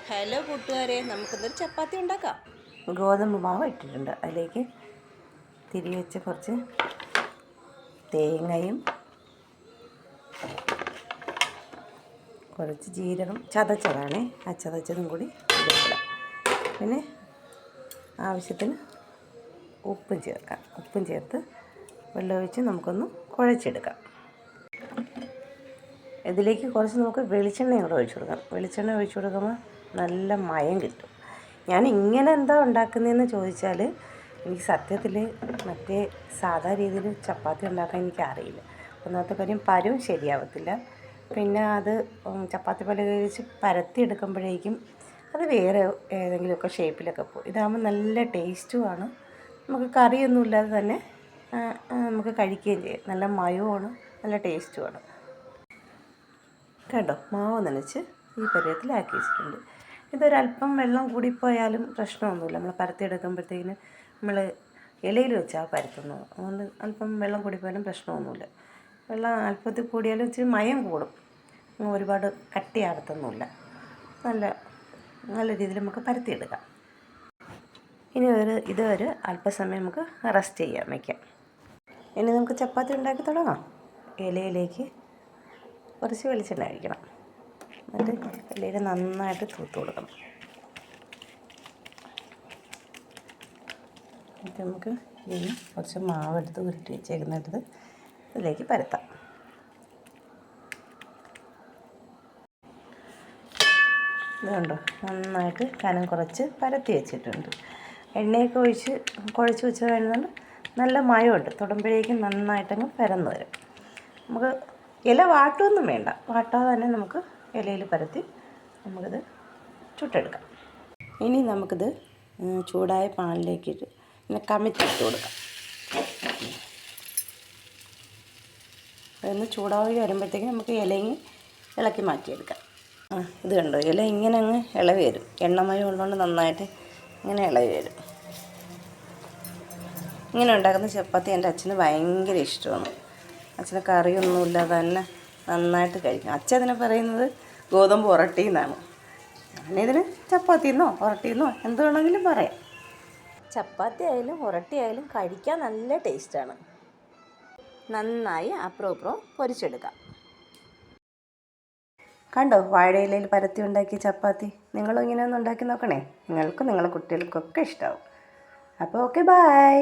Hello കൂട്ടുകാരെ, നമുക്കിന്നൊരു ചപ്പാത്തി ഉണ്ടാക്കാം. ഗോതമ്പ് മാവ് ഇട്ടിട്ടുണ്ട്. അതിലേക്ക് തിരി വെച്ച് കുറച്ച് തേങ്ങയും കുറച്ച് ജീരകം ചതച്ചതാണേ, ആ ചതച്ചതും കൂടി ഇടാം. പിന്നെ ആവശ്യത്തിന് ഉപ്പും ചേർക്കാം. ഉപ്പും ചേർത്ത് വെള്ളമൊഴിച്ച് നമുക്കൊന്ന് കുഴച്ചെടുക്കാം. ഇതിലേക്ക് കുറച്ച് നമുക്ക് വെളിച്ചെണ്ണയും കൂടെ ഒഴിച്ചു കൊടുക്കാം. വെളിച്ചെണ്ണ ഒഴിച്ചു കൊടുക്കുമ്പോൾ നല്ല മയം കിട്ടും. ഞാൻ ഇങ്ങനെ എന്താ ഉണ്ടാക്കുന്നതെന്ന് ചോദിച്ചാൽ, എനിക്ക് സത്യത്തിൽ മറ്റേ സാധാ രീതിയിൽ ചപ്പാത്തി ഉണ്ടാക്കാൻ എനിക്കറിയില്ല. ഒന്നാമത്തെ കാര്യം പരുവും ശരിയാവത്തില്ല. പിന്നെ അത് ചപ്പാത്തി പോലെ കഴിച്ച് പരത്തി എടുക്കുമ്പോഴേക്കും അത് വേറെ ഏതെങ്കിലുമൊക്കെ ഷേപ്പിലൊക്കെ പോകും. ഇതാകുമ്പോൾ നല്ല ടേസ്റ്റുമാണ്. നമുക്ക് കറിയൊന്നുമില്ലാതെ തന്നെ നമുക്ക് കഴിക്കുകയും ചെയ്യാം. നല്ല മയവുമാണ്, നല്ല ടേസ്റ്റുമാണ്. കേട്ടോ, മാവ് നനച്ച് ഈ പരുവത്തിലാക്കി വെച്ചിട്ടുണ്ട്. ഇതൊരല്പം വെള്ളം കൂടിപ്പോയാലും പ്രശ്നമൊന്നുമില്ല. നമ്മൾ പരത്തിയെടുക്കുമ്പോഴത്തേക്കിന് നമ്മൾ ഇലയിൽ വെച്ചാൽ പരത്തുന്നത്, അതുകൊണ്ട് അല്പം വെള്ളം കൂടിപ്പോയാലും പ്രശ്നമൊന്നുമില്ല. വെള്ളം അല്പത്തിൽ കൂടിയാലും ഇച്ചിരി മയം കൂടും, ഒരുപാട് കട്ടിയാകത്തൊന്നുമില്ല. നല്ല രീതിയിൽ നമുക്ക് പരത്തിയെടുക്കാം. ഇനി ഇതൊരു അല്പസമയം നമുക്ക് റെസ്റ്റ് ചെയ്യാൻ വയ്ക്കാം. ഇനി നമുക്ക് ചപ്പാത്തി ഉണ്ടാക്കി തുടങ്ങാം. ഇലയിലേക്ക് കുറച്ച് വെളിച്ചെണ്ണ ഒഴിക്കണം. എന്നിട്ട് ഇലയിൽ നന്നായിട്ട് തൂത്ത് കൊടുക്കണം. എന്നിട്ട് നമുക്ക് ഇതിന് കുറച്ച് മാവെടുത്ത് ഉരുട്ടി വെച്ചേക്കുന്നിടത്ത് ഇതിലേക്ക് പരത്താം. ഇതുണ്ടോ, നന്നായിട്ട് കനം കുറച്ച് പരത്തി വെച്ചിട്ടുണ്ട്. എണ്ണയൊക്കെ ഒഴിച്ച് കുഴച്ച് വെച്ച് കഴിയുന്നുണ്ട്. നല്ല മയമുണ്ട്. തൊടുമ്പോഴേക്കും നന്നായിട്ടങ്ങ് പരന്ന് വരും. നമുക്ക് ഇല വാട്ടൊന്നും വേണ്ട, വാട്ടാതെ തന്നെ നമുക്ക് ഇലയിൽ പരത്തി നമുക്കിത് ചുട്ടെടുക്കാം. ഇനി നമുക്കിത് ചൂടായ പാനിലേക്കിട്ട് ഇങ്ങനെ കമിഴ്ത്തിട്ട് കൊടുക്കാം. അതൊന്ന് ചൂടായി വരുമ്പോഴത്തേക്കും നമുക്ക് ഇലയും ഇളക്കി മാറ്റിയെടുക്കാം. ഇത് കണ്ടോ, ഇല ഇങ്ങനെ അങ്ങ് ഇളവി വരും. എണ്ണമയം ഉള്ളതുകൊണ്ട് നന്നായിട്ട് ഇങ്ങനെ ഇളവി വരും. ഇങ്ങനെ ഉണ്ടാക്കുന്ന ചപ്പാത്തി എൻ്റെ അച്ഛന് ഭയങ്കര ഇഷ്ടമാണ്. അച്ഛന് കറിയൊന്നുമില്ലാതെ തന്നെ നന്നായിട്ട് കഴിക്കും. അച്ഛൻ ഇതിനെ പറയുന്നത് ഗോതമ്പ് ഉരട്ടി എന്നാണ്. ഞാനിതിന് ചപ്പാത്തിന്നോ ഉരട്ടിന്നോ എന്ത് വേണമെങ്കിലും പറയാം. ചപ്പാത്തി ആയാലും ഉരട്ടി ആയാലും കഴിക്കാൻ നല്ല ടേസ്റ്റാണ്. നന്നായി അപ്പുറം പൊരിച്ചെടുക്കാം. കണ്ടോ, വാഴയിലയിൽ പരത്തി ഉണ്ടാക്കിയ ചപ്പാത്തി. നിങ്ങളും ഇങ്ങനെ ഒന്ന് ഉണ്ടാക്കി നോക്കണേ. നിങ്ങൾക്കും നിങ്ങളുടെ കുട്ടികൾക്കൊക്കെ ഇഷ്ടമാവും. അപ്പോൾ ഓക്കെ, ബൈ.